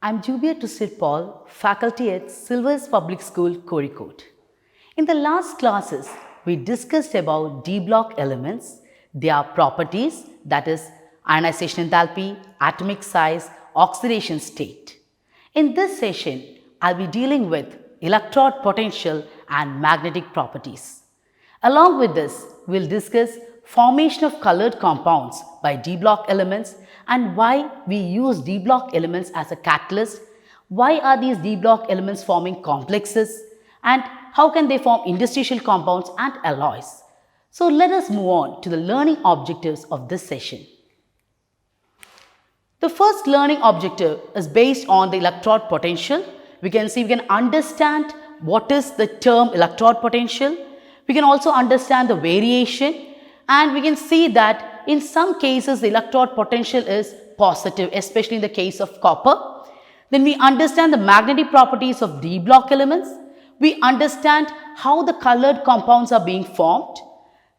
I'm Jubia Twisted Paul, faculty at Silvers Public School, Kozhikode. In the last classes, we discussed about D block elements, their properties, that is ionization enthalpy, atomic size, oxidation state. In this session, I'll be dealing with electrode potential and magnetic properties. Along with this, we'll discuss formation of colored compounds by D block elements and why we use D block elements as a catalyst, why are these D block elements forming complexes, and how can they form interstitial compounds and alloys. So let us move on to the learning objectives of this session. The first learning objective is based on the electrode potential. We can understand what is the term electrode potential. We can also understand the variation, and we can see that in some cases the electrode potential is positive, especially in the case of copper. Then we understand the magnetic properties of D block elements. We understand how the colored compounds are being formed.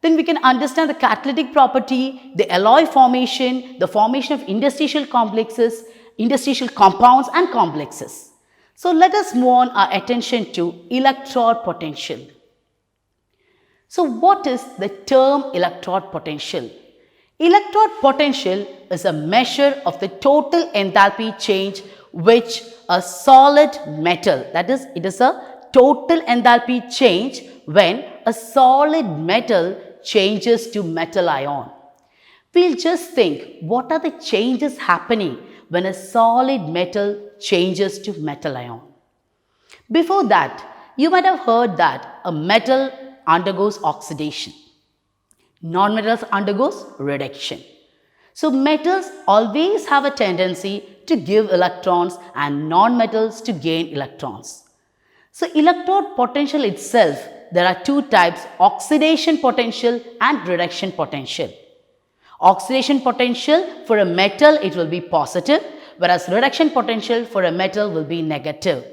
Then we can understand the catalytic property, the alloy formation, the formation of interstitial complexes, interstitial compounds and complexes. So let us move on our attention to electrode potential. So what is the term electrode potential? Electrode potential is a measure of the total enthalpy change which a solid metal, that is, it is a total enthalpy change when a solid metal changes to metal ion. We'll just think, what are the changes happening when a solid metal changes to metal ion? Before that, you might have heard that a metal undergoes oxidation. Non-metals undergoes reduction. So metals always have a tendency to give electrons and non-metals to gain electrons. So electrode potential itself, there are two types, oxidation potential and reduction potential. Oxidation potential for a metal, it will be positive, whereas reduction potential for a metal will be negative.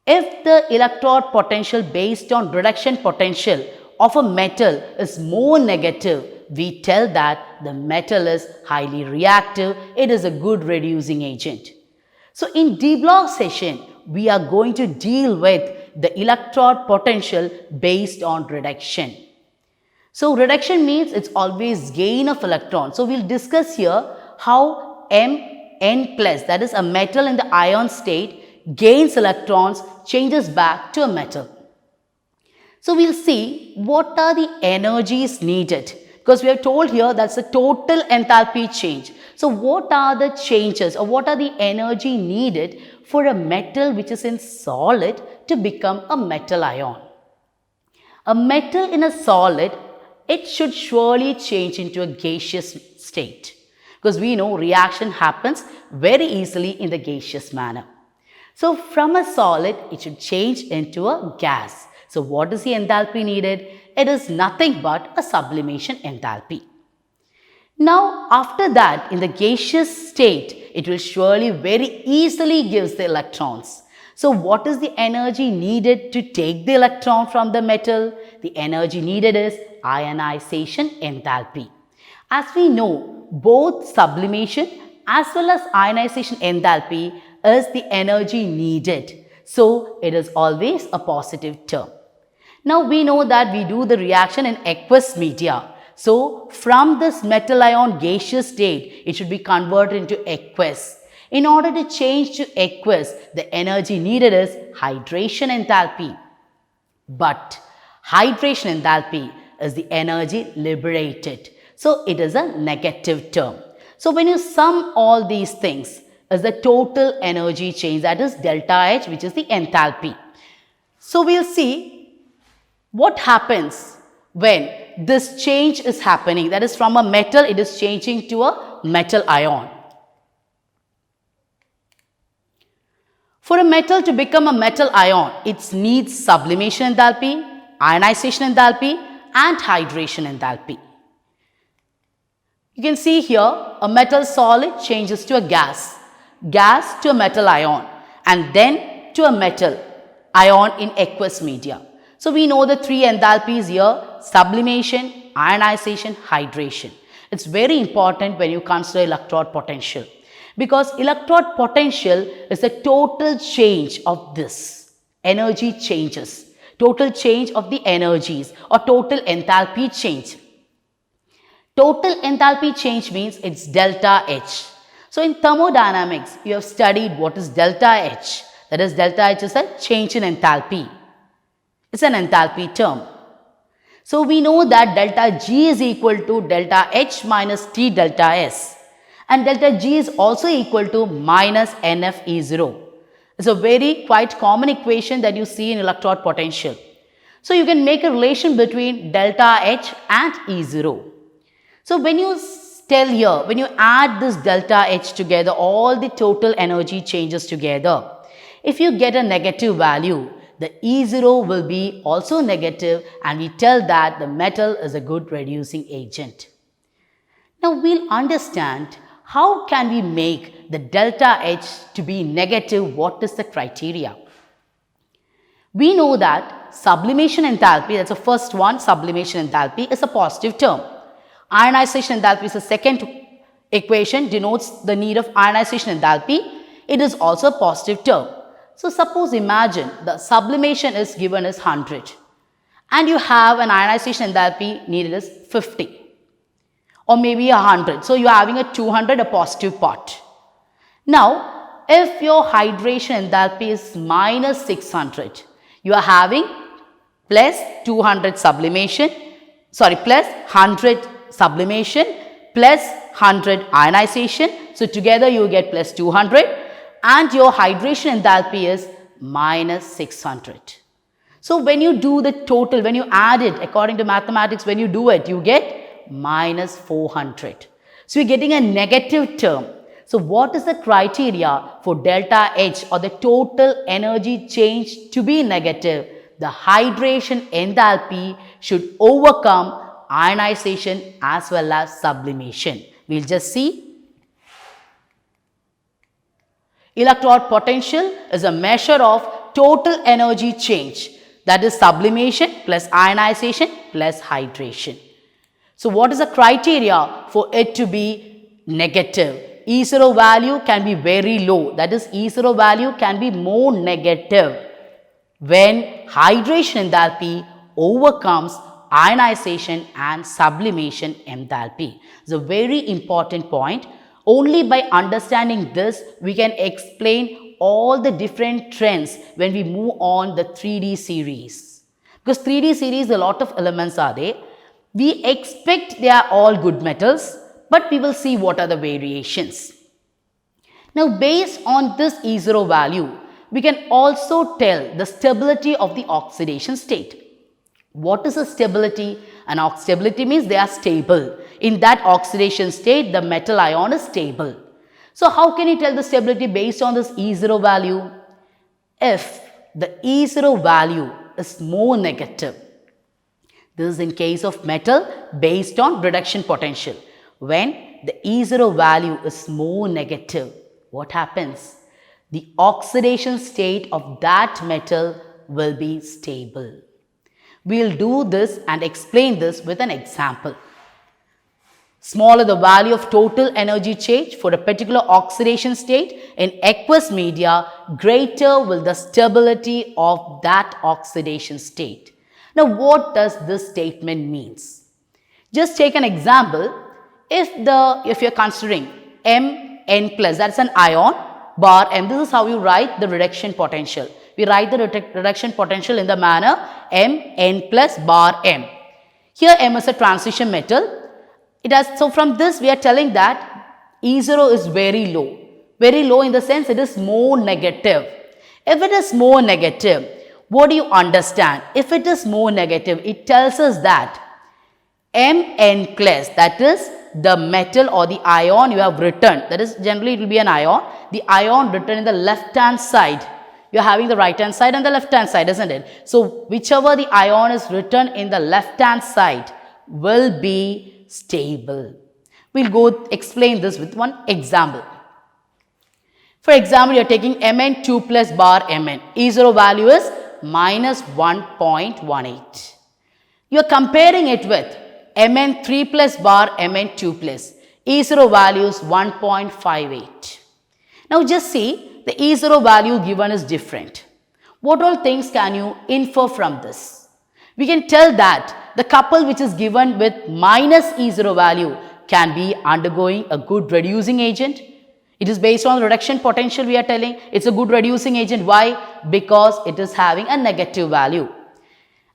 If the electrode potential based on reduction potential of a metal is more negative, we tell that the metal is highly reactive, it is a good reducing agent. So in D block session, we are going to deal with the electrode potential based on reduction. So reduction means it's always gain of electrons. So we'll discuss here how Mn+, that is a metal in the ion state, gains electrons, changes back to a metal. So we'll see what are the energies needed, because we have told here that's the total enthalpy change. So what are the changes or what are the energy needed for a metal which is in solid to become a metal ion? A metal in a solid, it should surely change into a gaseous state, because we know reaction happens very easily in the gaseous manner. So from a solid, it should change into a gas. So what is the enthalpy needed? It is nothing but a sublimation enthalpy. Now after that, in the gaseous state, it will surely very easily gives the electrons. So what is the energy needed to take the electron from the metal? The energy needed is ionization enthalpy. As we know, both sublimation as well as ionization enthalpy is the energy needed. So it is always a positive term. Now we know that we do the reaction in aqueous media. So from this metal ion gaseous state, it should be converted into aqueous. In order to change to aqueous, the energy needed is hydration enthalpy. But hydration enthalpy is the energy liberated. So it is a negative term. So when you sum all these things, is the total energy change, that is delta H, which is the enthalpy. So we'll see what happens when this change is happening, that is from a metal it is changing to a metal ion. For a metal to become a metal ion, it needs sublimation enthalpy, ionization enthalpy and hydration enthalpy. You can see here a metal solid changes to a gas to a metal ion, and then to a metal ion in aqueous media. So we know the three enthalpies here: sublimation, ionization, hydration. It's very important when you consider electrode potential. because electrode potential is the total change of this. Energy changes. Total change of the energies or total enthalpy change. Total enthalpy change means it's delta H. So in thermodynamics, you have studied what is delta H. That is, delta H is a change in enthalpy. It's an enthalpy term. So we know that delta G is equal to delta H minus T delta S. And delta G is also equal to minus NF E0. It's a very quite common equation that you see in electrode potential. So you can make a relation between delta H and E0. So when you tell here, when you add this delta H together, all the total energy changes together, if you get a negative value, the E0 will be also negative, and we tell that the metal is a good reducing agent. Now we'll understand how can we make the delta H to be negative. What is the criteria? We know that sublimation enthalpy, that's the first one, sublimation enthalpy is a positive term. Ionization enthalpy is the second equation, denotes the need of ionization enthalpy. It is also a positive term. So suppose imagine the sublimation is given as 100 and you have an ionization enthalpy needed as 50 or maybe 100. So you are having a 200, a positive part. Now if your hydration enthalpy is minus 600, you are having plus 200 sublimation, plus 100 sublimation plus 100 ionization. So together you get plus 200 and your hydration enthalpy is minus 600. So when you do the total, when you add it according to mathematics, when you do it, you get minus 400. So you're getting a negative term. So what is the criteria for delta H or the total energy change to be negative? The hydration enthalpy should overcome ionization as well as sublimation. We'll just see. Electrode potential is a measure of total energy change, that is sublimation plus ionization plus hydration. So what is the criteria for it to be negative? E0 value can be very low, that is E0 value can be more negative when hydration enthalpy overcomes ionization and sublimation enthalpy. It's a very important point. Only by understanding this, we can explain all the different trends when we move on the 3D series. Because 3D series, a lot of elements are there. We expect they are all good metals, but we will see what are the variations. Now, based on this E0 value, we can also tell the stability of the oxidation state. What is a stability? An stability means they are stable. In that oxidation state, the metal ion is stable. So how can you tell the stability based on this E0 value? If the E0 value is more negative, this is in case of metal based on reduction potential. When the E0 value is more negative, what happens? The oxidation state of that metal will be stable. We'll do this and explain this with an example. Smaller the value of total energy change for a particular oxidation state in aqueous media, greater will the stability of that oxidation state. Now, what does this statement means? Just take an example. If you're considering Mn plus, that's an ion, bar M, this is how you write the reduction potential. We write the reduction potential in the manner Mn plus bar M. Here M is a transition metal. So from this we are telling that E0 is very low. Very low in the sense it is more negative. If it is more negative, what do you understand? If it is more negative, it tells us that Mn plus, that is the metal or the ion you have written, that is generally it will be an ion, the ion written in the left hand side. You are having the right hand side and the left hand side, isn't it? So whichever the ion is written in the left hand side will be stable. We'll go explain this with one example. For example, you are taking Mn2 plus bar Mn. E0 value is minus 1.18. You are comparing it with Mn3 plus bar Mn2 plus. E0 value is 1.58. Now just see, the E0 value given is different. What all things can you infer from this? We can tell that the couple which is given with minus E0 value can be undergoing a good reducing agent. It is based on reduction potential, we are telling it's a good reducing agent. Why? Because it is having a negative value.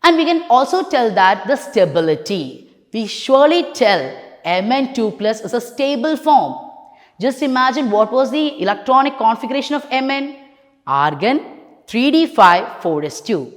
And we can also tell that the stability, we surely tell Mn2 plus is a stable form. Just imagine what was the electronic configuration of Mn? Argon 3d5 4s2.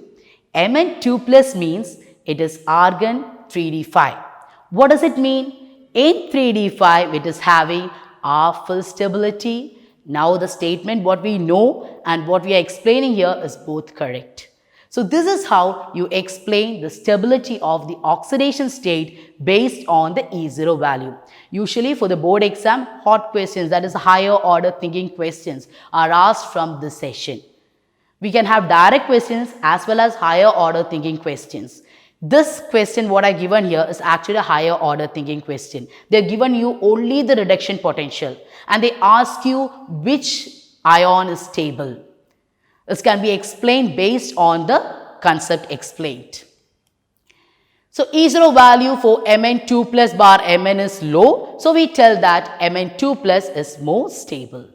Mn2 plus means it is argon 3d5. What does it mean? In 3d5 it is having R full stability. Now the statement what we know and what we are explaining here is both correct. So this is how you explain the stability of the oxidation state based on the E0 value. Usually for the board exam, hot questions, that is higher order thinking questions, are asked from this session. We can have direct questions as well as higher order thinking questions. This question what I given here is actually a higher order thinking question. They have given you only the reduction potential and they ask you which ion is stable. This can be explained based on the concept explained. So E0 value for Mn2 plus bar Mn is low. So we tell that Mn2 plus is more stable.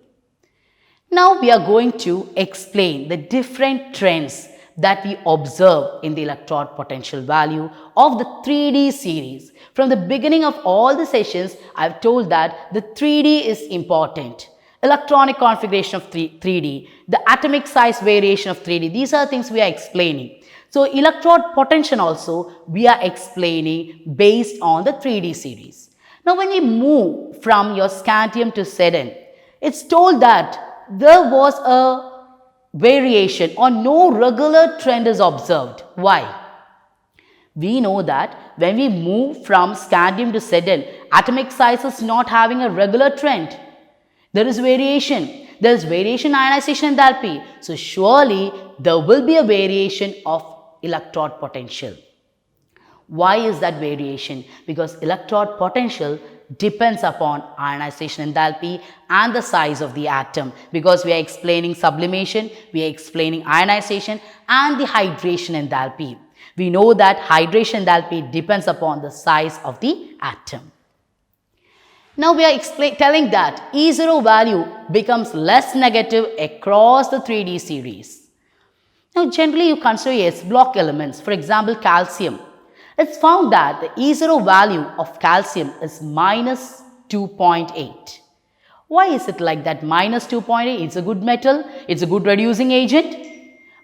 Now we are going to explain the different trends that we observe in the electrode potential value of the 3D series. From the beginning of all the sessions, I have told that the 3D is important. Electronic configuration of 3D, the atomic size variation of 3D, these are things we are explaining. So electrode potential also we are explaining based on the 3D series. Now when we move from your scandium to sedent, it's told that there was a variation or no regular trend is observed. Why? We know that when we move from scandium to sedent, atomic size is not having a regular trend. There is variation. There is variation in ionization enthalpy. So surely there will be a variation of electrode potential. Why is that variation? Because electrode potential depends upon ionization enthalpy and the size of the atom, because we are explaining sublimation, we are explaining ionization and the hydration enthalpy. We know that hydration enthalpy depends upon the size of the atom. Now we are telling that E0 value becomes less negative across the 3D series. Now generally you consider S block elements, for example calcium. It's found that the E0 value of calcium is minus 2.8. Why is it like that? Minus 2.8, it's a good metal, it's a good reducing agent.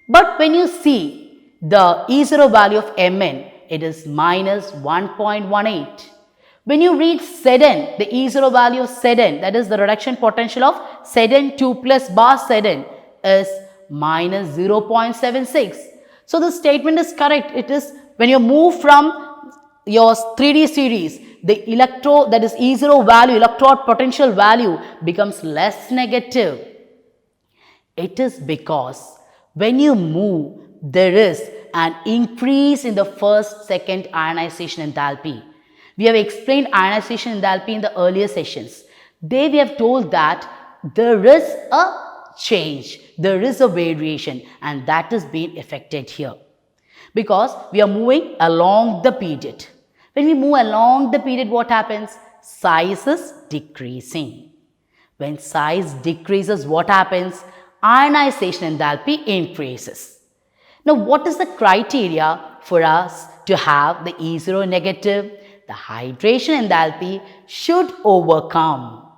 But when you see the E0 value of Mn, it is minus 1.18. When you read Sedent, the E0 value of Sedent, that is the reduction potential of Sedent 2 plus bar Sedent, is minus 0.76. So the statement is correct. It is when you move from your 3D series, the electrode, that is E0 value, electrode potential value becomes less negative. It is because when you move, there is an increase in the first, second ionization enthalpy. We have explained ionization enthalpy in the earlier sessions. There we have told that there is a change, there is a variation, and that is being affected here. Because we are moving along the period. When we move along the period, what happens? Size is decreasing. When size decreases, what happens? Ionization enthalpy increases. Now, what is the criteria for us to have the E0 negative? The hydration enthalpy should overcome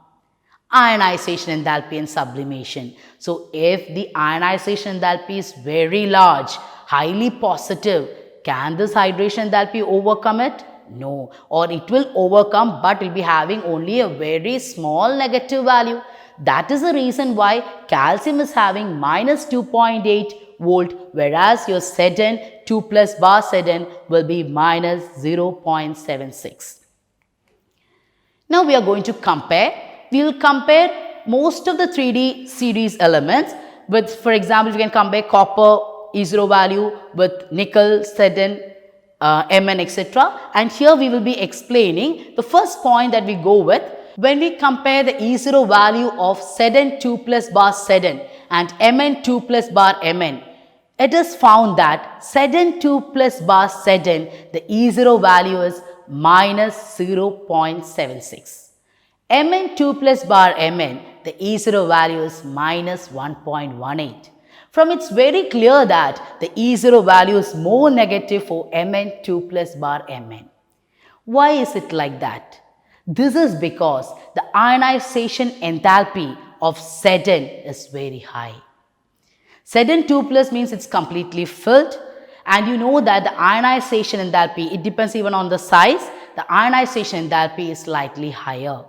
ionization enthalpy and sublimation. So, if the ionization enthalpy is very large, highly positive, can this hydration enthalpy overcome it? No. Or it will overcome, but it will be having only a very small negative value. That is the reason why calcium is having minus 2.8 volt, whereas your Sedent 2 plus bar Sedent will be minus 0.76. Now we are going to compare. We will compare most of the 3D series elements with, for example, we can compare copper E0 value with nickel, Sedent, Mn, etc. And here we will be explaining the first point that we go with. When we compare the E0 value of Zn2 plus bar Zn and Mn2 plus bar Mn, it is found that Zn2 plus bar Zn, the E0 value is minus 0.76. Mn2 plus bar Mn, the E0 value is minus 1.18. From it's very clear that the E0 value is more negative for Mn2 plus bar Mn. Why is it like that? This is because the ionization enthalpy of Zn is very high. Zn2 plus means it's completely filled, and you know that the ionization enthalpy, it depends even on the size, the ionization enthalpy is slightly higher.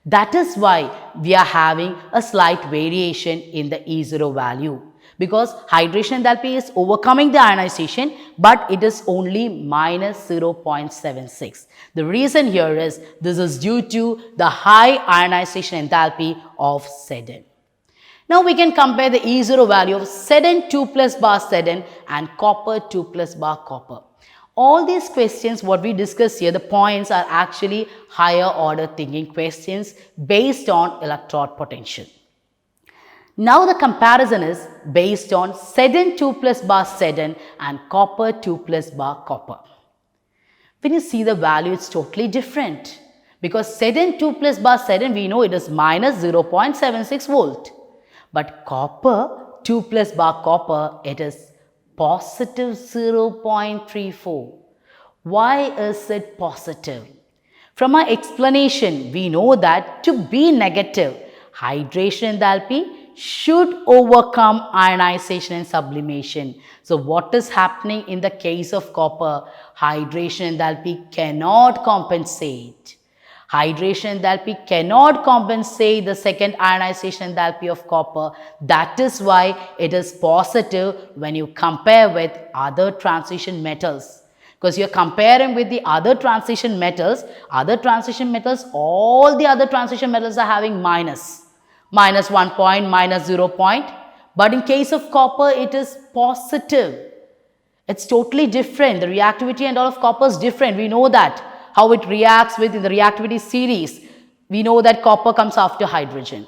That is why we are having a slight variation in the E0 value, because hydration enthalpy is overcoming the ionization, but it is only minus 0.76. The reason here is this is due to the high ionization enthalpy of Zn. Now we can compare the E0 value of Zn2 plus bar Zn and copper 2 plus bar copper. All these questions what we discuss here, the points are actually higher order thinking questions based on electrode potential. Now the comparison is based on Zn2 plus bar Zn and copper 2 plus bar copper. When you see the value, it's totally different, because Zn2 plus bar Zn, we know it is minus 0.76 volt. But copper 2 plus bar copper, it is positive 0.34. Why is it positive? From our explanation, we know that to be negative, hydration enthalpy should overcome ionization and sublimation. So what is happening in the case of copper? Hydration enthalpy cannot compensate. Hydration enthalpy cannot compensate the second ionization enthalpy of copper. That is why it is positive when you compare with other transition metals. Because you are comparing with the other transition metals, all the other transition metals are having minus 1 point, minus 0 point. But in case of copper, it is positive. It's totally different. The reactivity and all of copper is different. We know that. How it reacts with in the reactivity series. We know that copper comes after hydrogen.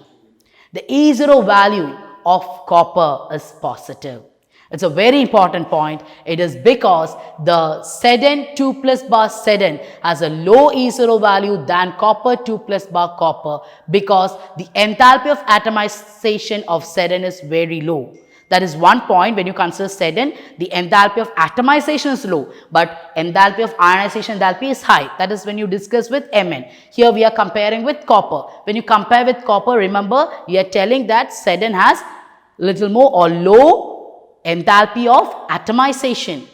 The E0 value of copper is positive. It's a very important point. It is because the Zn2 plus bar Zn has a low E0 value than copper 2 plus bar copper, because the enthalpy of atomization of Zn is very low. That is one point. When you consider Zn, the enthalpy of atomization is low, but enthalpy of ionization enthalpy is high. That is when you discuss with Mn. Here we are comparing with copper. When you compare with copper, remember, we are telling that Zn has little more or low enthalpy of atomization,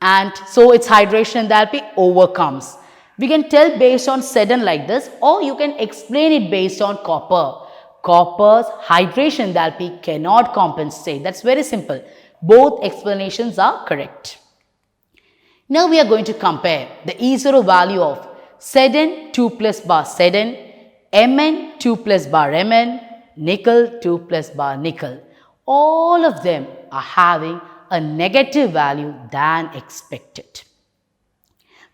and so its hydration enthalpy overcomes. We can tell based on Zn like this, or you can explain it based on copper. Copper's hydration enthalpy cannot compensate. That's very simple. Both explanations are correct. Now we are going to compare the E0 value of Zn2 plus bar Zn, Mn2 plus bar Mn, nickel 2 plus bar nickel. All of them are having a negative value than expected.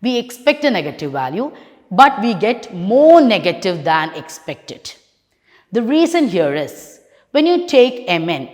We expect a negative value, but we get more negative than expected. The reason here is, when you take Mn,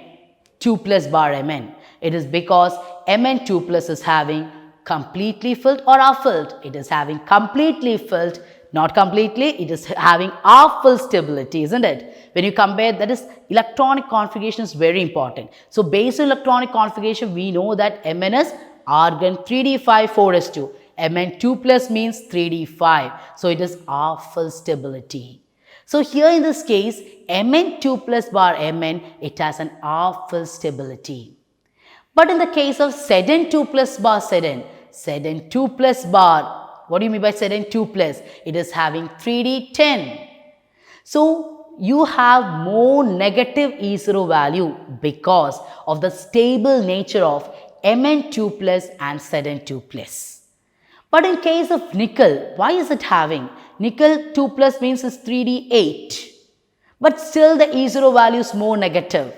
2 plus bar Mn, it is because Mn2 plus is having completely filled or half filled. It is having completely filled, not completely, it is having half full stability, isn't it? When you compare, that is, electronic configuration is very important. So based on electronic configuration, we know that Mn is argon 3d5 4s2. Mn2 plus means 3d5. So it is half full stability. So here in this case, Mn2 plus bar Mn, it has an half full stability. But in the case of Zn2 plus bar Zn, Zn2 plus bar, what do you mean by Zn2 plus? It is having 3d10. So you have more negative E0 value because of the stable nature of Mn2 plus and Zn2 plus. But in case of nickel, why is it having? Nickel 2 plus means is 3d8. But still the E0 value is more negative.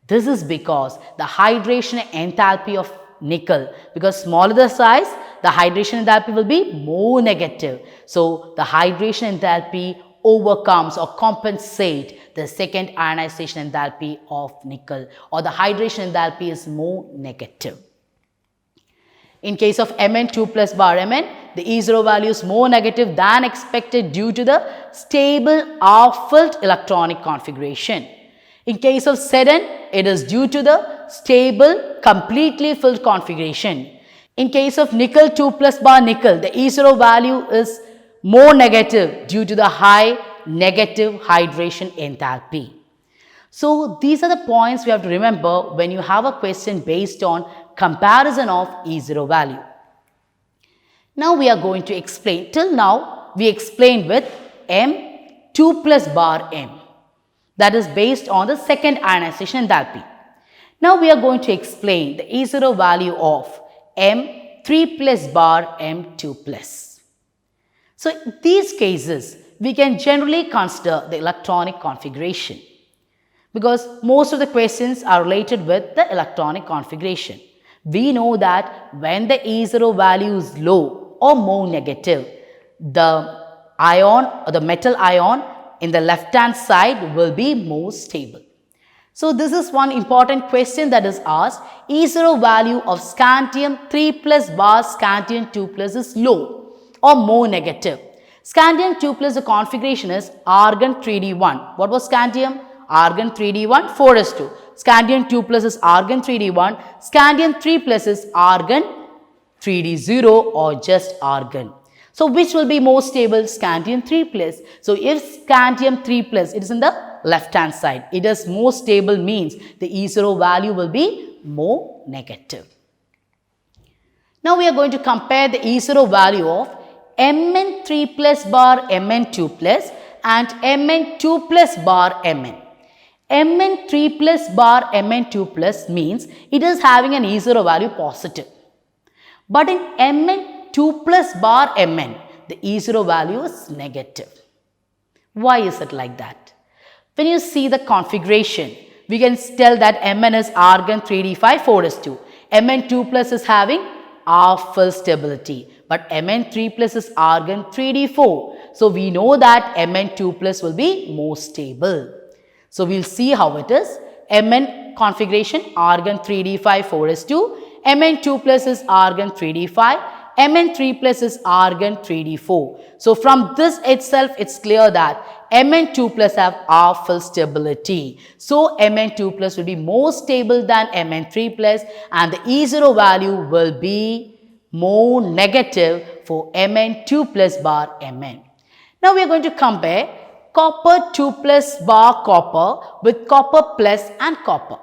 This is because the hydration enthalpy of nickel, because smaller the size, the hydration enthalpy will be more negative. So the hydration enthalpy overcomes or compensate the second ionization enthalpy of nickel, or the hydration enthalpy is more negative. In case of Mn2 plus bar Mn, the E0 value is more negative than expected due to the stable half-filled electronic configuration. In case of Zn, it is due to the stable, completely filled configuration. In case of nickel 2 plus bar nickel, the E0 value is more negative due to the high negative hydration enthalpy. So these are the points we have to remember when you have a question based on comparison of E0 value. Now we are going to explain. Till now we explained with M2 plus bar M, that is based on the second ionization enthalpy. Now we are going to explain the E0 value of M3 plus bar M2 plus. So in these cases we can generally consider the electronic configuration, because most of the questions are related with the electronic configuration. We know that when the E0 value is low or more negative, the ion or the metal ion in the left hand side will be more stable. So this is one important question that is asked. E0 value of scandium 3 plus bar scandium 2 plus is low or more negative. Scandium 2 plus the configuration is argon 3d1. What was scandium? Argon 3d1 4s2. Scandium 2 plus is argon 3d1. Scandium 3 plus is argon 3d0 or just argon. So which will be more stable? Scandium 3 plus. So if scandium 3 plus, it is in the left hand side, it is more stable, means the E0 value will be more negative. Now we are going to compare the E0 value of Mn3 plus bar Mn2 plus and Mn2 plus bar Mn. Mn3 plus bar Mn2 plus means it is having an E0 value positive. But in Mn2 plus bar Mn, the E0 value is negative. Why is it like that? When you see the configuration, we can tell that Mn is argon 3d5 4s2. Mn2 plus is having half-fill stability, but Mn3 plus is argon 3d4. So we know that Mn2 plus will be more stable. So we'll see how it is. Mn configuration argon 3d5 4s2. Mn2 plus is argon 3d5. Mn3 plus is argon 3d4. So from this itself, it's clear that Mn2 plus have half-fill stability. So Mn2 plus will be more stable than Mn3 plus, and the E0 value will be more negative for Mn2 plus bar Mn. Now we are going to compare copper 2 plus bar copper with copper plus and copper.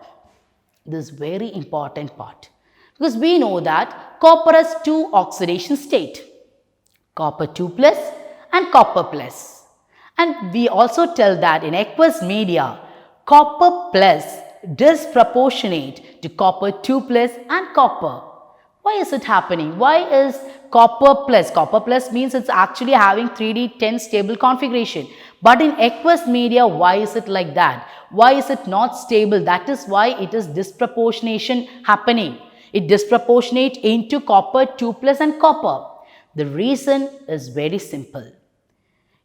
This is very important part, because we know that copper has two oxidation state, copper 2 plus and copper plus. And we also tell that in aqueous media, copper plus disproportionate to copper 2 plus and copper. Why is it happening? Why is copper plus? Copper plus means it's actually having 3d10 stable configuration. But in aqueous media, why is it like that? Why is it not stable? That is why it is disproportionation happening. It disproportionate into copper 2 plus and copper. The reason is very simple.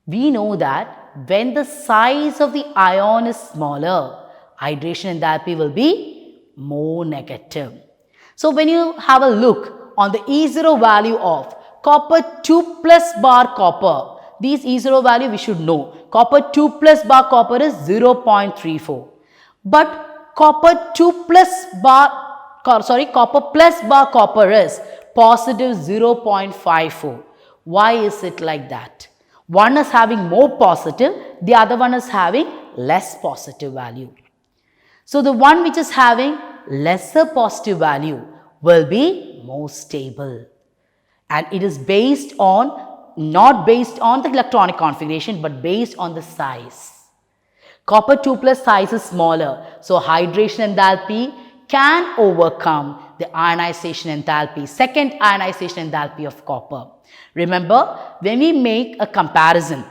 We know that when the size of the ion is smaller, hydration enthalpy will be more negative. So when you have a look on the E0 value of copper 2 plus bar copper, these E0 value we should know. Copper 2 plus bar copper is 0.34. But copper 2 plus bar, copper plus bar copper is positive 0.54. Why is it like that? One is having more positive, the other one is having less positive value. So the one which is having lesser positive value will be more stable, and it is based on, not based on the electronic configuration, but based on the size. Copper 2 plus size is smaller, so hydration enthalpy can overcome the ionization enthalpy, second ionization enthalpy of copper. Remember, when we make a comparison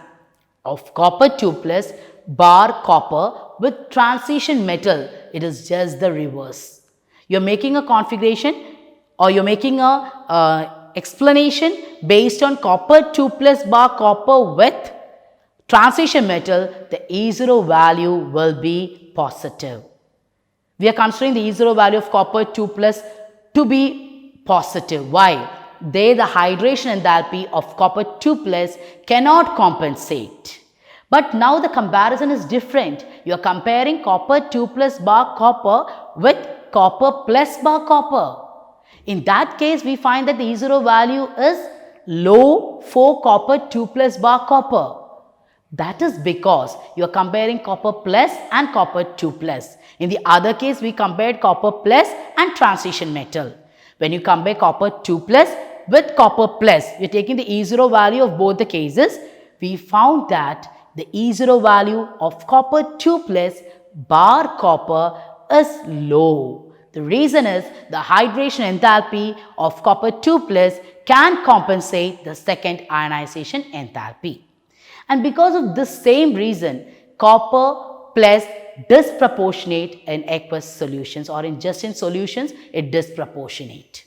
of copper 2 plus bar copper with transition metal, it is just the reverse. You are making a configuration, or you are making a explanation based on copper 2 plus bar copper with transition metal, the E0 value will be positive. We are considering the E0 value of copper 2 plus to be positive. Why? There the hydration enthalpy of copper 2 plus cannot compensate. But now the comparison is different. You are comparing copper 2 plus bar copper with copper plus bar copper. In that case, we find that the E0 value is low for copper 2 plus bar copper. That is because you are comparing copper plus and copper 2 plus. In the other case, we compared copper plus and transition metal. When you compare copper 2 plus with copper plus, we are taking the E0 value of both the cases. We found that the E0 value of copper 2 plus bar copper is low. The reason is the hydration enthalpy of copper 2 plus can compensate the second ionization enthalpy. And because of this same reason, copper plus disproportionate in aqueous solutions, or in solutions, it disproportionate.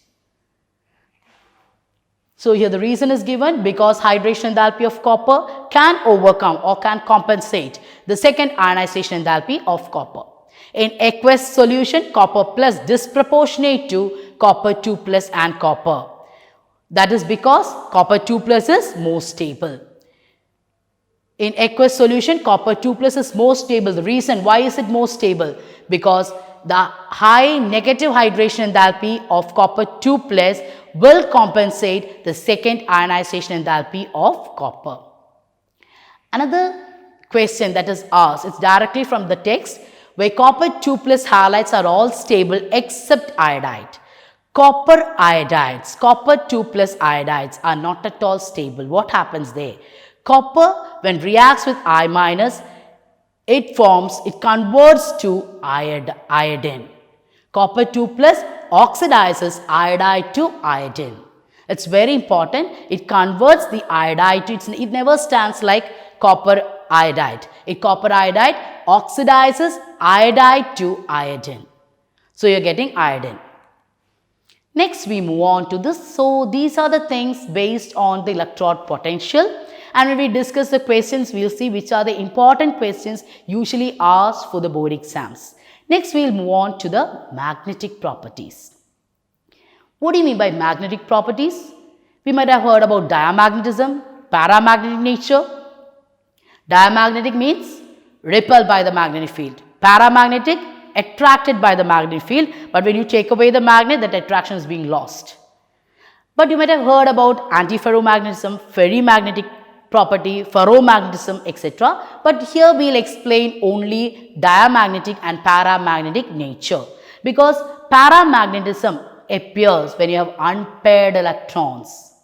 So here the reason is given because hydration enthalpy of copper can overcome or can compensate the second ionization enthalpy of copper. In aqueous solution, copper plus disproportionate to copper 2 plus and copper. That is because copper 2 plus is more stable. In aqueous solution, copper 2 plus is more stable. The reason why is it more stable? Because the high negative hydration enthalpy of copper 2 plus will compensate the second ionization enthalpy of copper. Another question that is asked, it's directly from the text, where copper 2 plus halides are all stable except iodide. Copper iodides, copper 2 plus iodides are not at all stable. What happens there? Copper, when reacts with I minus, it converts to iodine. Copper 2 plus oxidizes iodide to iodine. It's very important. It converts the iodide to, it never stands like copper iodide. Copper iodide oxidizes iodide to iodine. So you're getting iodine. Next we move on to this. So these are the things based on the electrode potential. And when we discuss the questions, we'll see which are the important questions usually asked for the board exams. Next, we'll move on to the magnetic properties. What do you mean by magnetic properties? We might have heard about diamagnetism, paramagnetic nature. Diamagnetic means repelled by the magnetic field. Paramagnetic, attracted by the magnetic field. But when you take away the magnet, that attraction is being lost. But you might have heard about antiferromagnetism, ferrimagnetic property, ferromagnetism, etc. But here we will explain only diamagnetic and paramagnetic nature, because paramagnetism appears when you have unpaired electrons.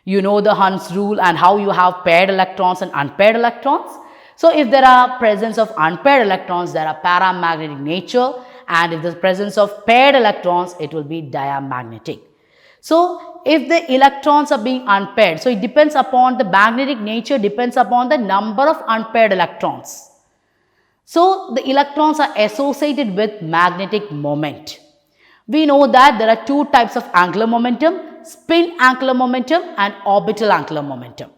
You know the Hund's rule and how you have paired electrons and unpaired electrons. So if there are presence of unpaired electrons, there are paramagnetic nature, and if the presence of paired electrons, it will be diamagnetic. So if the electrons are being unpaired, so it depends upon the magnetic nature, depends upon the number of unpaired electrons. So the electrons are associated with magnetic moment. We know that there are two types of angular momentum, spin angular momentum and orbital angular momentum.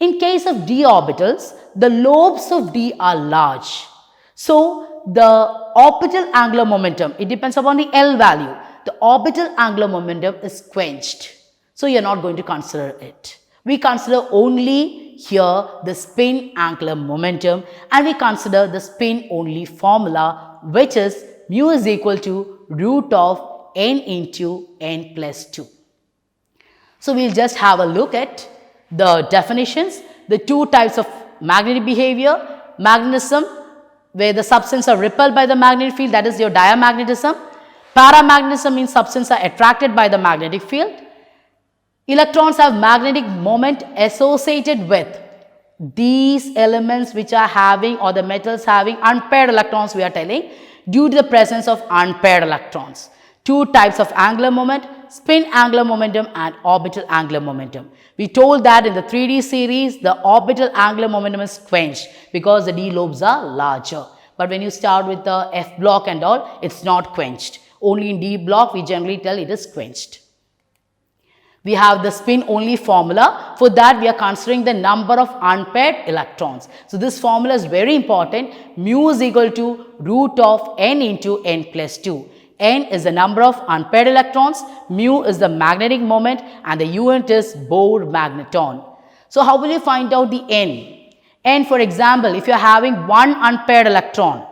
In case of d orbitals, the lobes of d are large. So the orbital angular momentum, it depends upon the L value. The orbital angular momentum is quenched. So you are not going to consider it. We consider only here the spin angular momentum, and we consider the spin only formula, which is mu is equal to root of n into n plus 2. So we'll just have a look at the definitions. The two types of magnetic behavior: magnetism, where the substance are repelled by the magnetic field, that is your diamagnetism. Paramagnetism means substances are attracted by the magnetic field. Electrons have magnetic moment associated with these elements which are having, or the metals having unpaired electrons, we are telling, due to the presence of unpaired electrons. Two types of angular moment: spin angular momentum and orbital angular momentum. We told that in the 3D series, the orbital angular momentum is quenched because the d lobes are larger. But when you start with the F block and all, it's not quenched. Only in D block, we generally tell it is quenched. We have the spin only formula. For that, we are considering the number of unpaired electrons. So, this formula is very important. Mu is equal to root of n into n plus 2. N is the number of unpaired electrons, mu is the magnetic moment, and the unit is Bohr magneton. So, how will you find out the n? N, for example, if you are having one unpaired electron,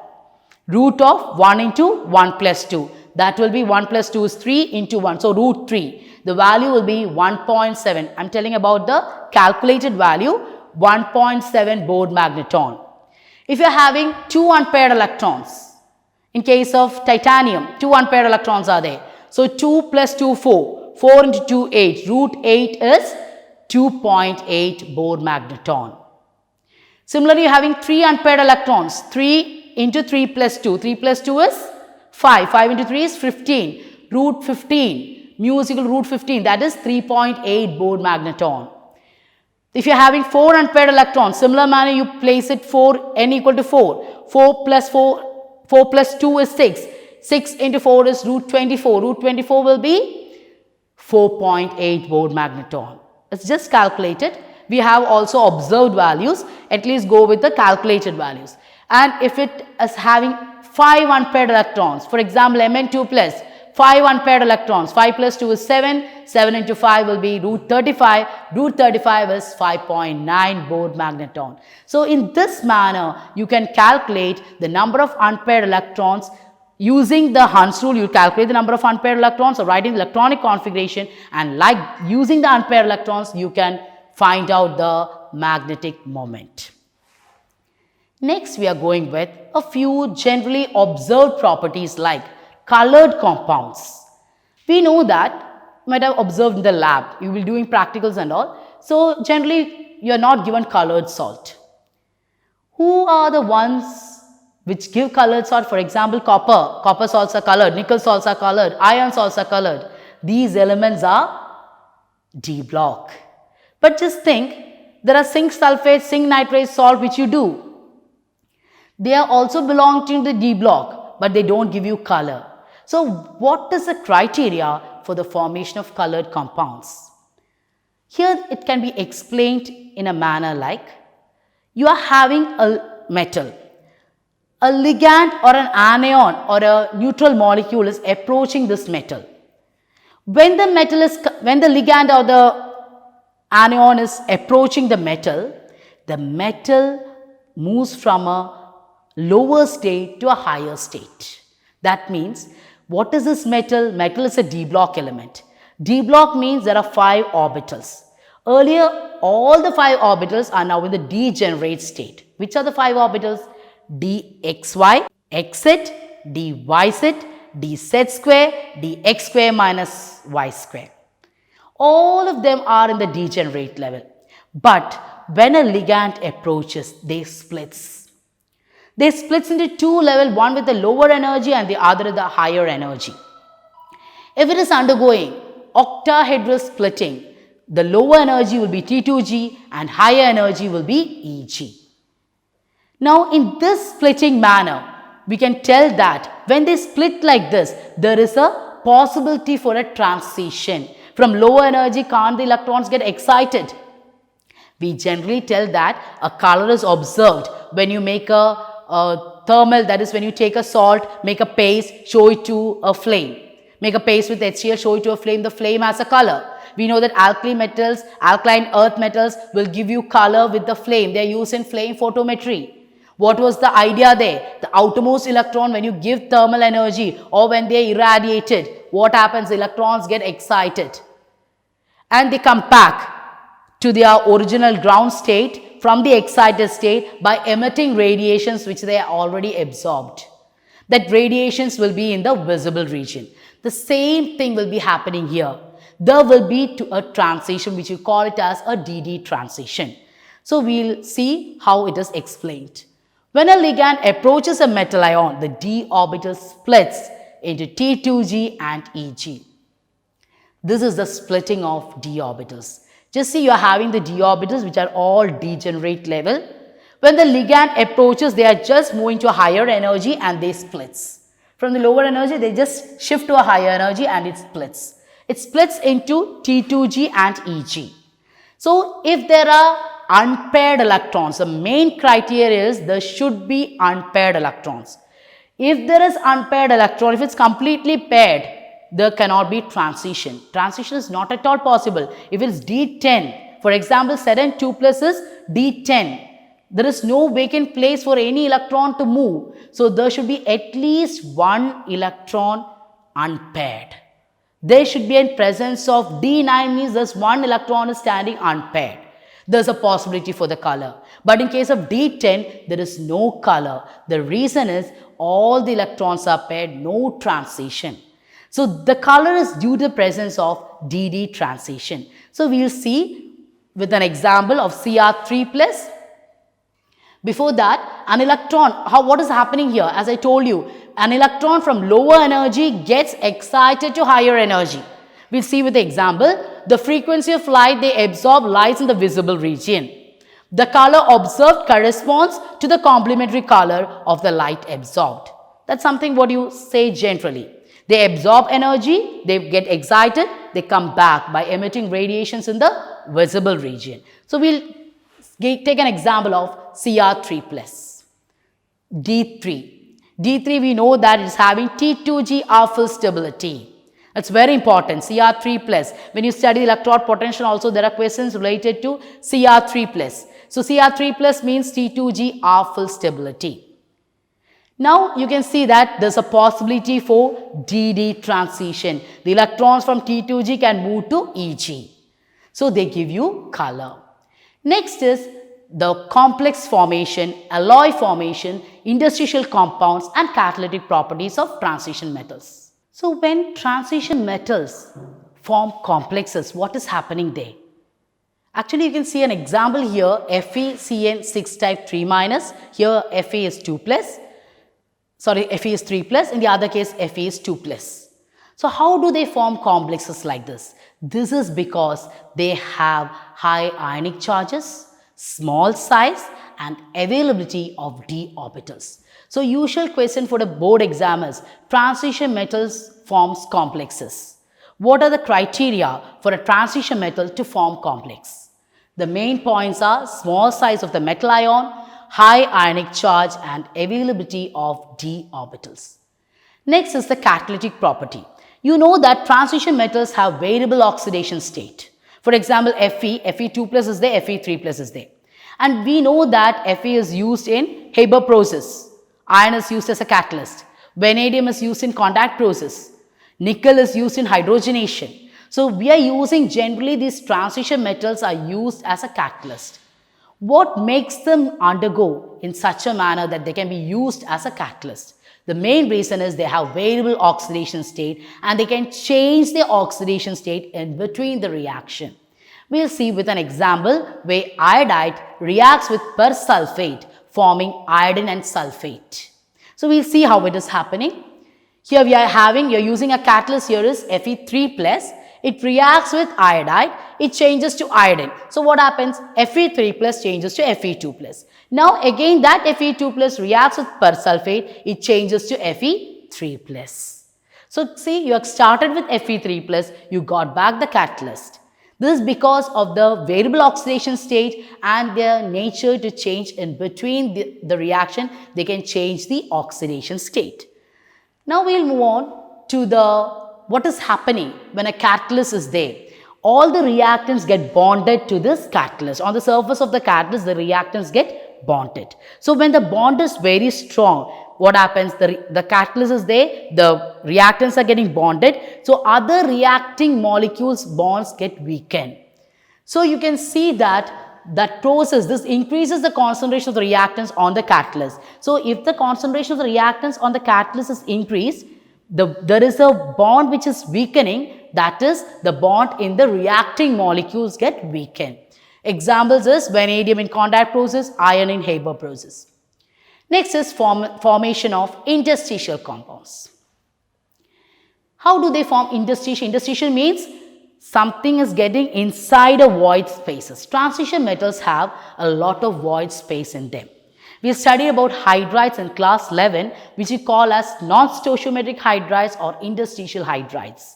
root of 1 into 1 plus 2. That will be 1 plus 2 is 3 into 1. So, root 3. The value will be 1.7. I am telling about the calculated value, 1.7 Bohr magneton. If you are having two unpaired electrons, in case of titanium, two unpaired electrons are there. So, 2 plus 2, 4. 4 into 2, 8. Root 8 is 2.8 Bohr magneton. Similarly, having three unpaired electrons, 3 into 3 plus 2. 3 plus 2 is 5. 5 into 3 is 15. Root 15. Mu is equal to root 15. That is 3.8 Bohr magneton. If you are having 4 unpaired electrons, similar manner you place it 4, n equal to 4. 4 plus 2 is 6. 6 into 4 is root 24. Root 24 will be 4.8 Bohr magneton. It's just calculated. We have also observed values. At least go with the calculated values. And if it is having 5 unpaired electrons, for example, Mn2 plus 5 unpaired electrons, 5 plus 2 is 7. 7 into 5 will be root 35. Root 35 is 5.9 Bohr magneton. So, in this manner, you can calculate the number of unpaired electrons. Using the Hund's rule, you calculate the number of unpaired electrons or writing the electronic configuration, and like using the unpaired electrons, you can find out the magnetic moment. Next, we are going with a few generally observed properties like colored compounds. We know that you might have observed in the lab, you will be doing practicals and all. So, generally you are not given colored salt. Who are the ones which give colored salt? For example, copper. Copper salts are colored, nickel salts are colored, iron salts are colored. These elements are D block. But just think, there are zinc sulfate, zinc nitrate salt which you do. They are also belong to the D block, but they don't give you color. So, what is the criteria for the formation of colored compounds? Here it can be explained in a manner like, you are having a metal. A ligand or an anion or a neutral molecule is approaching this metal. When the ligand or the anion is approaching the metal moves from a lower state to a higher state. That means, what is this metal? Metal is a D block element. D block means there are 5 orbitals. Earlier, all the 5 orbitals are now in the degenerate state. Which are the 5 orbitals? dxy, xz, dyz, dz square, dx square minus y square. All of them are in the degenerate level. But when a ligand approaches, they splits. They splits into 2 levels, one with the lower energy and the other with the higher energy. If it is undergoing octahedral splitting, the lower energy will be T2G and higher energy will be Eg. Now, in this splitting manner, we can tell that when they split like this, there is a possibility for a transition. From lower energy, can't the electrons get excited? We generally tell that a color is observed when you make a thermal, that is when you take a salt, make a paste, show it to a flame. Make a paste with HCl, show it to a flame, the flame has a color. We know that alkaline earth metals will give you color with the flame. They are used in flame photometry. What was the idea there? The outermost electron, when you give thermal energy or when they are irradiated, what happens? Electrons get excited and they come back to their original ground state from the excited state by emitting radiations which they are already absorbed. That radiations will be in the visible region. The same thing will be happening here. There will be a transition which we call it as a DD transition. So, we will see how it is explained. When a ligand approaches a metal ion, the d orbital splits into T2G and Eg. This is the splitting of d orbitals. Just see, you are having the d orbitals which are all degenerate level. When the ligand approaches, they are just moving to a higher energy and they splits. From the lower energy, they just shift to a higher energy and it splits. It splits into T2G and EG. So if there are unpaired electrons, the main criteria is there should be unpaired electrons. If there is unpaired electron, if it's completely paired, there cannot be transition. Transition is not at all possible. If it's D10, for example, Seren 2 plus is D10. There is no vacant place for any electron to move. So there should be at least one electron unpaired. There should be a presence of D9 means there's one electron is standing unpaired. There's a possibility for the color. But in case of D10, there is no color. The reason is all the electrons are paired, no transition. So the color is due to the presence of DD transition. So we will see with an example of Cr3 plus. Before that, an electron, what is happening here? As I told you, an electron from lower energy gets excited to higher energy. We'll see with the example. The frequency of light they absorb lies in the visible region. The color observed corresponds to the complementary color of the light absorbed. That's something what you say generally. They absorb energy, they get excited, they come back by emitting radiations in the visible region. So we'll take an example of Cr3 plus. D3. D3 we know that it is having T2G R-fill stability. It's very important, Cr3 plus. When you study electrode potential also there are questions related to Cr3 plus. So Cr3 plus means T2G R-fill stability. Now you can see that there's a possibility for DD transition. The electrons from T2G can move to EG. So they give you color. Next is the complex formation, alloy formation, interstitial compounds and catalytic properties of transition metals. So when transition metals form complexes, what is happening there? Actually, you can see an example here, FeCN6 type 3 minus, here Fe is 2 plus, Fe is 3 plus, in the other case Fe is 2 plus. So how do they form complexes like this? This is because they have high ionic charges, small size and availability of d orbitals. So usual question for the board exam is transition metals forms complexes. What are the criteria for a transition metal to form complex? The main points are small size of the metal ion, high ionic charge and availability of d orbitals. Next is the catalytic property. You know that transition metals have variable oxidation state. For example, Fe2 plus is there, Fe3 plus is there. And we know that Fe is used in Haber process. Iron is used as a catalyst. Vanadium is used in contact process. Nickel is used in hydrogenation. So we are using generally these transition metals are used as a catalyst. What makes them undergo in such a manner that they can be used as a catalyst? The main reason is they have variable oxidation state and they can change their oxidation state in between the reaction. We'll see with an example where iodide reacts with persulfate forming iodine and sulfate. So we'll see how it is happening. Here we are you're using a catalyst here is Fe3 plus. It reacts with iodide, it changes to iodine. So what happens? Fe3 plus changes to Fe2 plus. Now again that Fe2 plus reacts with persulfate, it changes to Fe3 plus. So see, you have started with Fe3 plus, you got back the catalyst. This is because of the variable oxidation state and their nature to change in between the reaction, they can change the oxidation state. Now we will move on to what is happening when a catalyst is there. All the reactants get bonded to this catalyst. On the surface of the catalyst, the reactants get bonded. So when the bond is very strong, what happens? The catalyst is there, the reactants are getting bonded. So other reacting molecules bonds get weakened. So you can see that process, this increases the concentration of the reactants on the catalyst. So if the concentration of the reactants on the catalyst is increased, there is a bond which is weakening, that is the bond in the reacting molecules get weakened. Examples is vanadium in contact process, iron in Haber process. Next is formation of interstitial compounds. How do they form interstitial? Interstitial means something is getting inside a void spaces. Transition metals have a lot of void space in them. We studied about hydrides in class 11, which we call as non-stoichiometric hydrides or interstitial hydrides.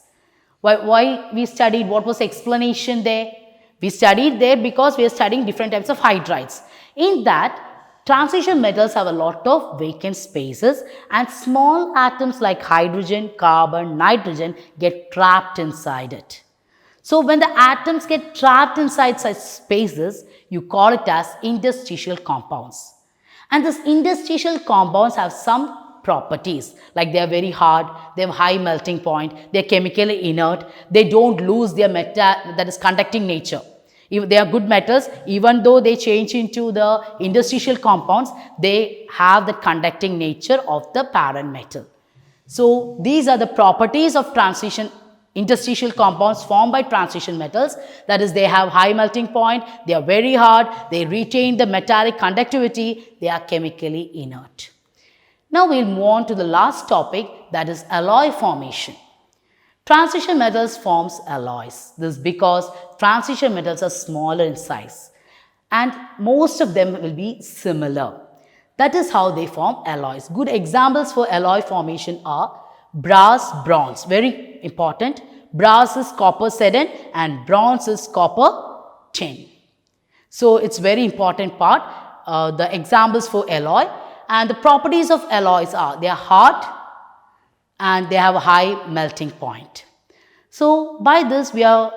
Why we studied? What was the explanation there? We studied there because we are studying different types of hydrides. In that, transition metals have a lot of vacant spaces and small atoms like hydrogen, carbon, nitrogen get trapped inside it. So when the atoms get trapped inside such spaces, you call it as interstitial compounds. And these interstitial compounds have some properties, like they are very hard, they have high melting point, they are chemically inert, they don't lose their conducting nature. If they are good metals, even though they change into the interstitial compounds, they have the conducting nature of the parent metal. So these are the properties of interstitial compounds formed by transition metals. That is, they have high melting point, they are very hard, they retain the metallic conductivity, they are chemically inert. Now we'll move on to the last topic, that is alloy formation. Transition metals forms alloys. This is because transition metals are smaller in size and most of them will be similar. That is how they form alloys. Good examples for alloy formation are brass, bronze. Very important. Brass is copper sedan and bronze is copper tin. So it's very important part. The examples for alloy. And the properties of alloys are, they are hard and they have a high melting point. So by this we are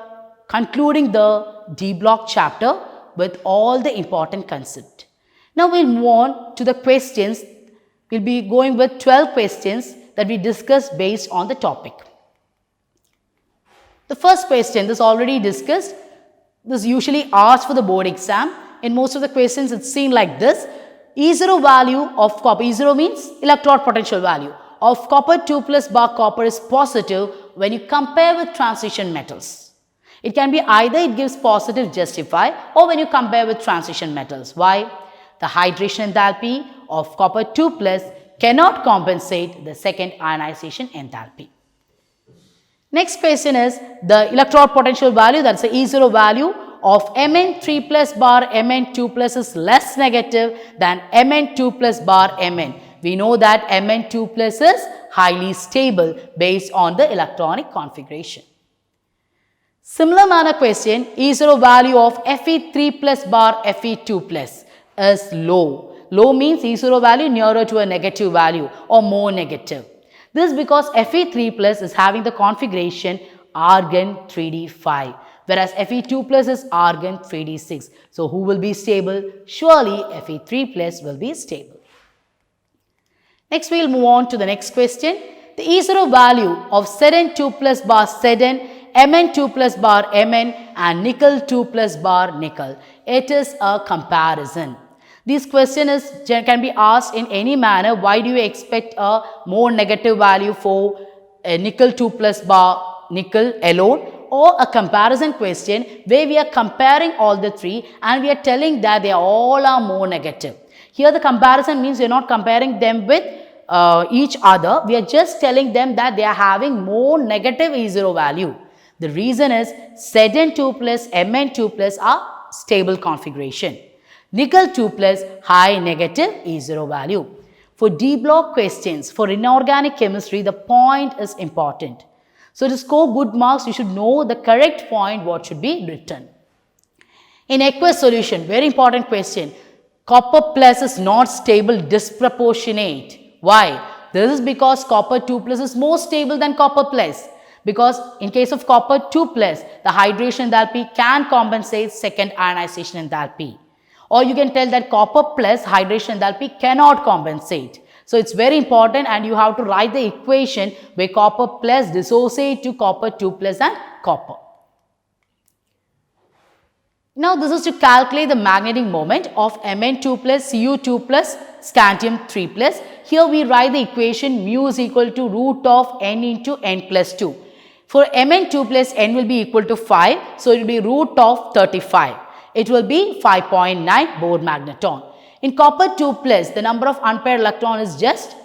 concluding the D block chapter with all the important concepts. Now we'll move on to the questions. We'll be going with 12 questions that we discussed based on the topic. The first question, this already discussed, this usually asked for the board exam. In most of the questions it's seen like this. E0 value of copper, E0 means electrode potential value of copper 2 plus bar copper is positive when you compare with transition metals. It can be either it gives positive justify or when you compare with transition metals. Why? The hydration enthalpy of copper 2 plus cannot compensate the second ionization enthalpy. Next question is the electrode potential value, that's the E0 value of Mn3 plus bar Mn2 plus is less negative than Mn2 plus bar Mn. We know that Mn2 plus is highly stable based on the electronic configuration. Similar manner question, E0 value of Fe3 plus bar Fe2 plus is low. Low means E0 value nearer to a negative value or more negative. This is because Fe3 plus is having the configuration argon 3d5. Whereas Fe2 plus is argon 3d6. So who will be stable? Surely Fe3 plus will be stable. Next we will move on to the next question. The E0 value of Sedan 2 plus bar Sedan, Mn2 plus bar Mn and nickel 2 plus bar nickel. It is a comparison. This question can be asked in any manner. Why do you expect a more negative value for a nickel 2 plus bar nickel alone? Or a comparison question where we are comparing all the three and we are telling that they all are more negative. Here the comparison means we are not comparing them with each other. We are just telling them that they are having more negative E0 value. The reason is Sedan 2 plus Mn2 plus are stable configuration. Nickel 2 plus high negative E0 value. For D block questions, for inorganic chemistry, the point is important. So to score good marks, you should know the correct point what should be written. In aqueous solution, very important question, copper plus is not stable disproportionate. Why? This is because copper 2 plus is more stable than copper plus. Because in case of copper 2 plus, the hydration enthalpy can compensate second ionization enthalpy. Or you can tell that copper plus hydration enthalpy cannot compensate. So it's very important and you have to write the equation where copper plus dissociate to copper 2 plus and copper. Now this is to calculate the magnetic moment of Mn2 plus Cu2 plus scandium 3 plus. Here we write the equation mu is equal to root of n into n plus 2. For Mn2 plus n will be equal to 5. So it will be root of 35. It will be 5.9 Bohr magneton. In copper 2 plus, the number of unpaired electron is just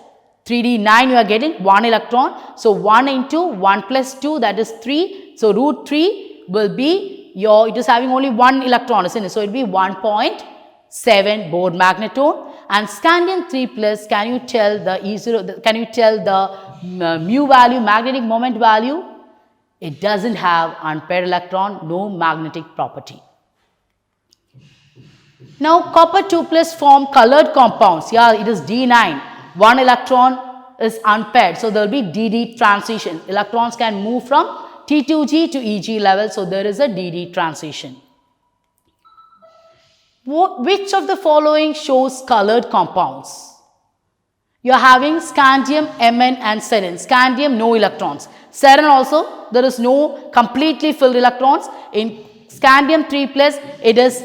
3d9, you are getting 1 electron. So 1 into 1 plus 2, that is 3. So root 3 will be it is having only 1 electron, isn't it? So it will be 1.7 Bohr magneton. And scandium 3 plus, can you tell the E0, can you tell the mu value, magnetic moment value? It doesn't have unpaired electron, no magnetic property. Now, copper 2 plus form colored compounds. Yeah, it is D9. One electron is unpaired. So, there will be DD transition. Electrons can move from T2G to EG level. So, there is a DD transition. Which of the following shows colored compounds? You are having scandium, Mn and Seren. Scandium, no electrons. Seren also, there is no completely filled electrons. In scandium 3 plus, it is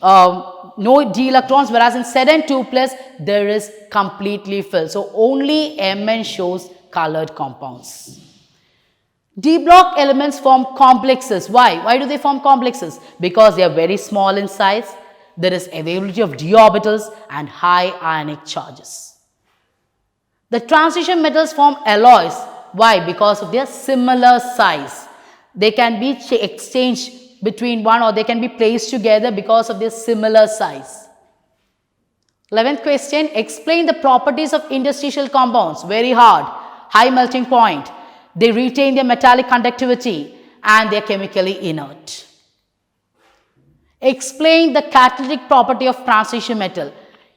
no d electrons, whereas in Seren 2 plus, there is completely filled. So, only Mn shows colored compounds. D block elements form complexes. Why? Why do they form complexes? Because they are very small in size. There is availability of d orbitals and high ionic charges. The transition metals form alloys. Why? Because of their similar size. They can be exchanged between one, or they can be placed together because of their similar size. 11th question, explain the properties of interstitial compounds. Very hard. High melting point. They retain their metallic conductivity and they are chemically inert. Explain the catalytic property of transition metal.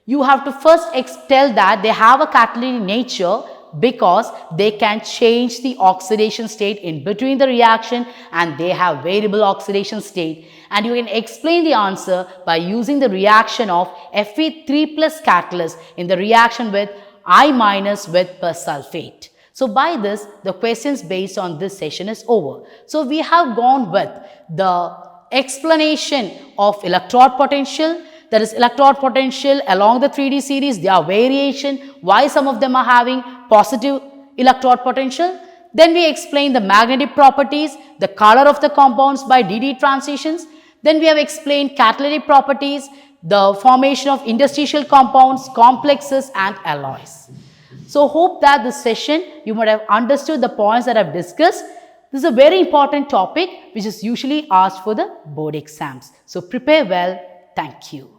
You have to first tell that they have a catalytic nature because they can change the oxidation state in between the reaction and they have variable oxidation state. And you can explain the answer by using the reaction of Fe3 plus catalyst in the reaction with I minus with persulfate. So, by this, the questions based on this session is over. So, we have gone with the explanation of electrode potential, that is electrode potential along the 3D series, their variation, why some of them are having positive electrode potential. Then we explain the magnetic properties, the color of the compounds by DD transitions. Then we have explained catalytic properties, the formation of interstitial compounds, complexes and alloys. So, hope that this session you might have understood the points that I have discussed. This is a very important topic which is usually asked for the board exams. So, prepare well. Thank you.